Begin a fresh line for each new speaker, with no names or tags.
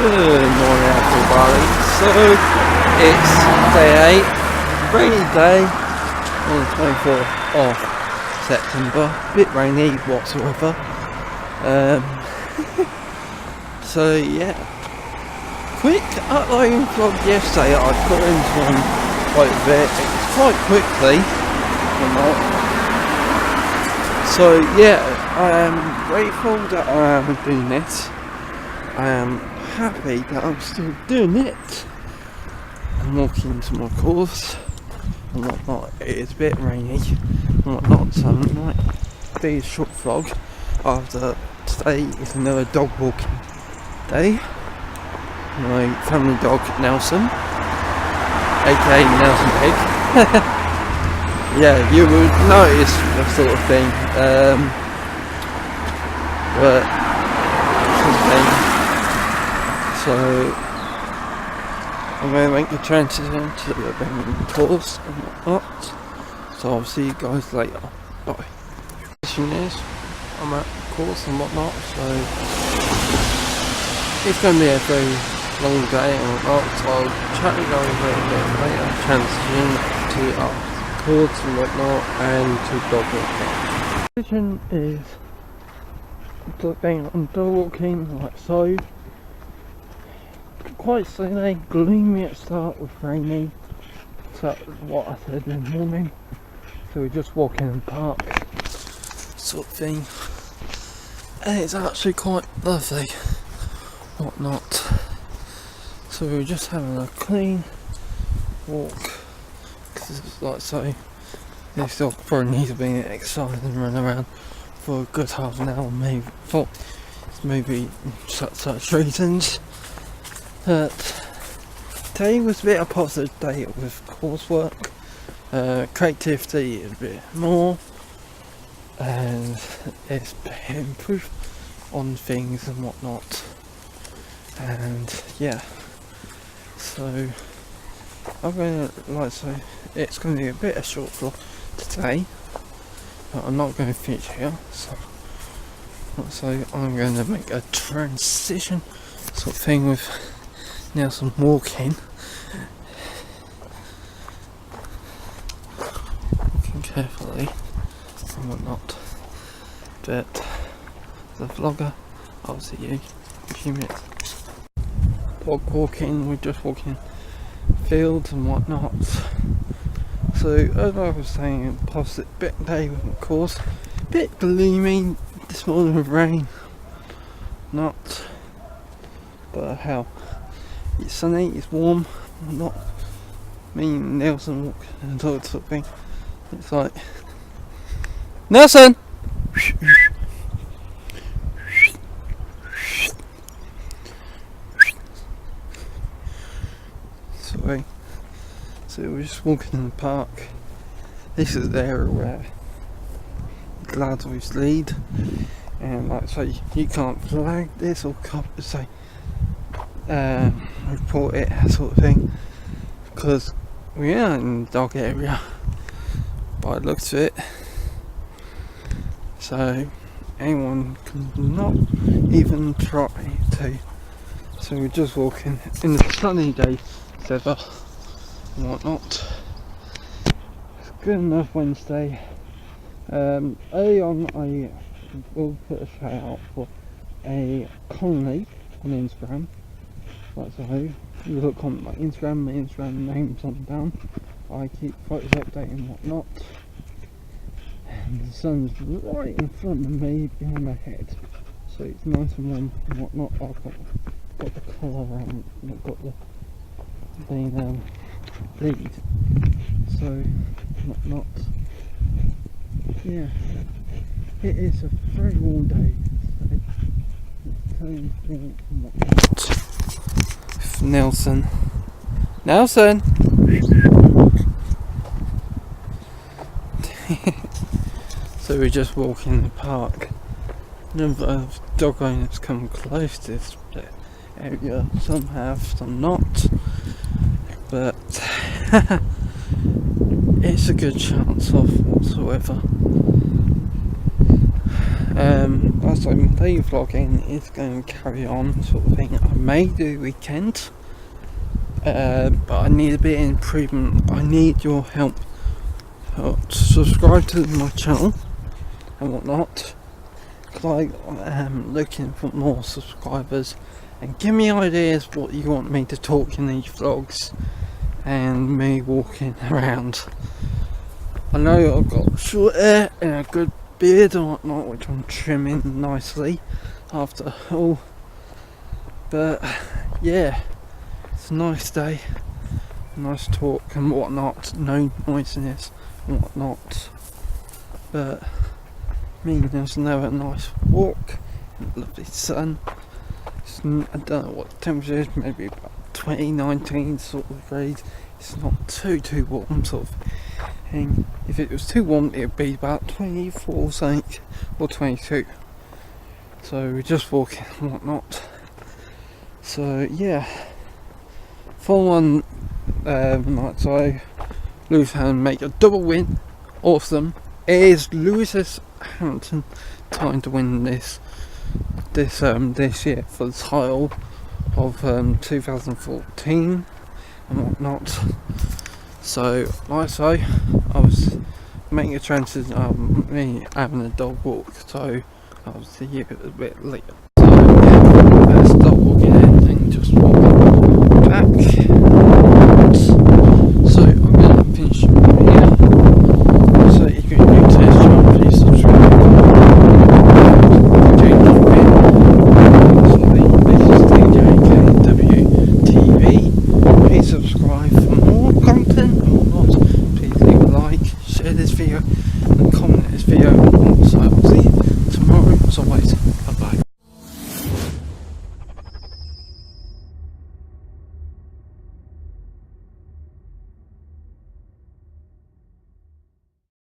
Good morning everybody. So it's day 8, rainy day on the 24th of September. Bit rainy whatsoever. So yeah. Quick uploading from yesterday. I got into one quite a bit. It's quite quickly or not. So yeah, I am grateful that I am doing this. I am happy that I'm still doing it. I'm walking to my course and whatnot. It is a bit rainy and whatnot, so I might be a short vlog after today is another dog walking day. My family dog Nelson, aka Nelson Pig. Yeah, you would notice that sort of thing. But something. So I'm going to make the transition to the course and whatnot. So I'll see you guys later. Bye. Question is, I'm at the course and whatnot, so it's going to be a very long day and whatnot. So I'll chat with you guys a little bit later. Transition to our course and whatnot and to dog walking. The transition is being on dog walking like so. Quite sunny, gloomy at start with rainy, so that's what I said in the morning. So we're just walking in the park sort of thing, and it's actually quite lovely whatnot. So we're just having a clean walk, because like so this dog probably needs to be excited and run around for a good half an hour maybe for maybe such reasons. But today was a bit of a positive day with coursework, creativity is a bit more, and it's improved on things and whatnot, and yeah, so I'm going to it's going to be a bit of a short vlog today, but I'm not going to finish here, so I'm going to make a transition sort of thing with Nelson walking carefully and whatnot, but the vlogger, I'll see you in a few minutes. Dog walking, we're just walking fields and whatnot. So as I was saying, positive bit day of course, bit gloomy this morning with rain, not, but hell. It's sunny, it's warm, not me and Nelson walk and talk sort of thing. It's like, Nelson! Sorry. So we're just walking in the park. This is the area where the lads always lead. And like so you can't flag this or say report it sort of thing, because we are in the dog area by the looks of it, so anyone can not even try to. So we're just walking in the sunny day weather and whatnot. It's good enough Wednesday. Early on I will put a shout out for a colony on Instagram. Like so, you look on my Instagram name's on down. I keep photos updating and whatnot. And the sun's right in front of me, behind my head. So it's nice and warm and whatnot. I've got the colour around, I've got the lead. So, whatnot. Yeah. It is a very warm day today. It's turning warm and whatnot. Nelson. So we're just walking in the park. Number of dog owners come close to this area. Some have, some not. But it's a good chance of whatsoever. so my daily vlogging is going to carry on, sort of thing. I may do weekends, but I need a bit of improvement. I need your help to subscribe to my channel and whatnot, because I am looking for more subscribers, and give me ideas what you want me to talk in these vlogs and me walking around. I know I've got short hair and a good beard and whatnot, which I'm trimming nicely after all, but yeah, it's a nice day, nice talk and whatnot, no noisiness and whatnot, but there's now a nice walk, lovely sun. I don't know what the temperature is, maybe about 20, 19 sort of degrees. It's not too warm sort of thing. If it was too warm, it would be about 24 something or 22. So we're just walking and whatnot. So yeah, full on night. So Lewis Hamilton make a double win. Awesome. It is Lewis Hamilton time to win this year for the title of 2014 and whatnot. So like I say, I was making a transition, me having a dog walk, so I was here a bit later. So yeah, let's stop walking and just walk back.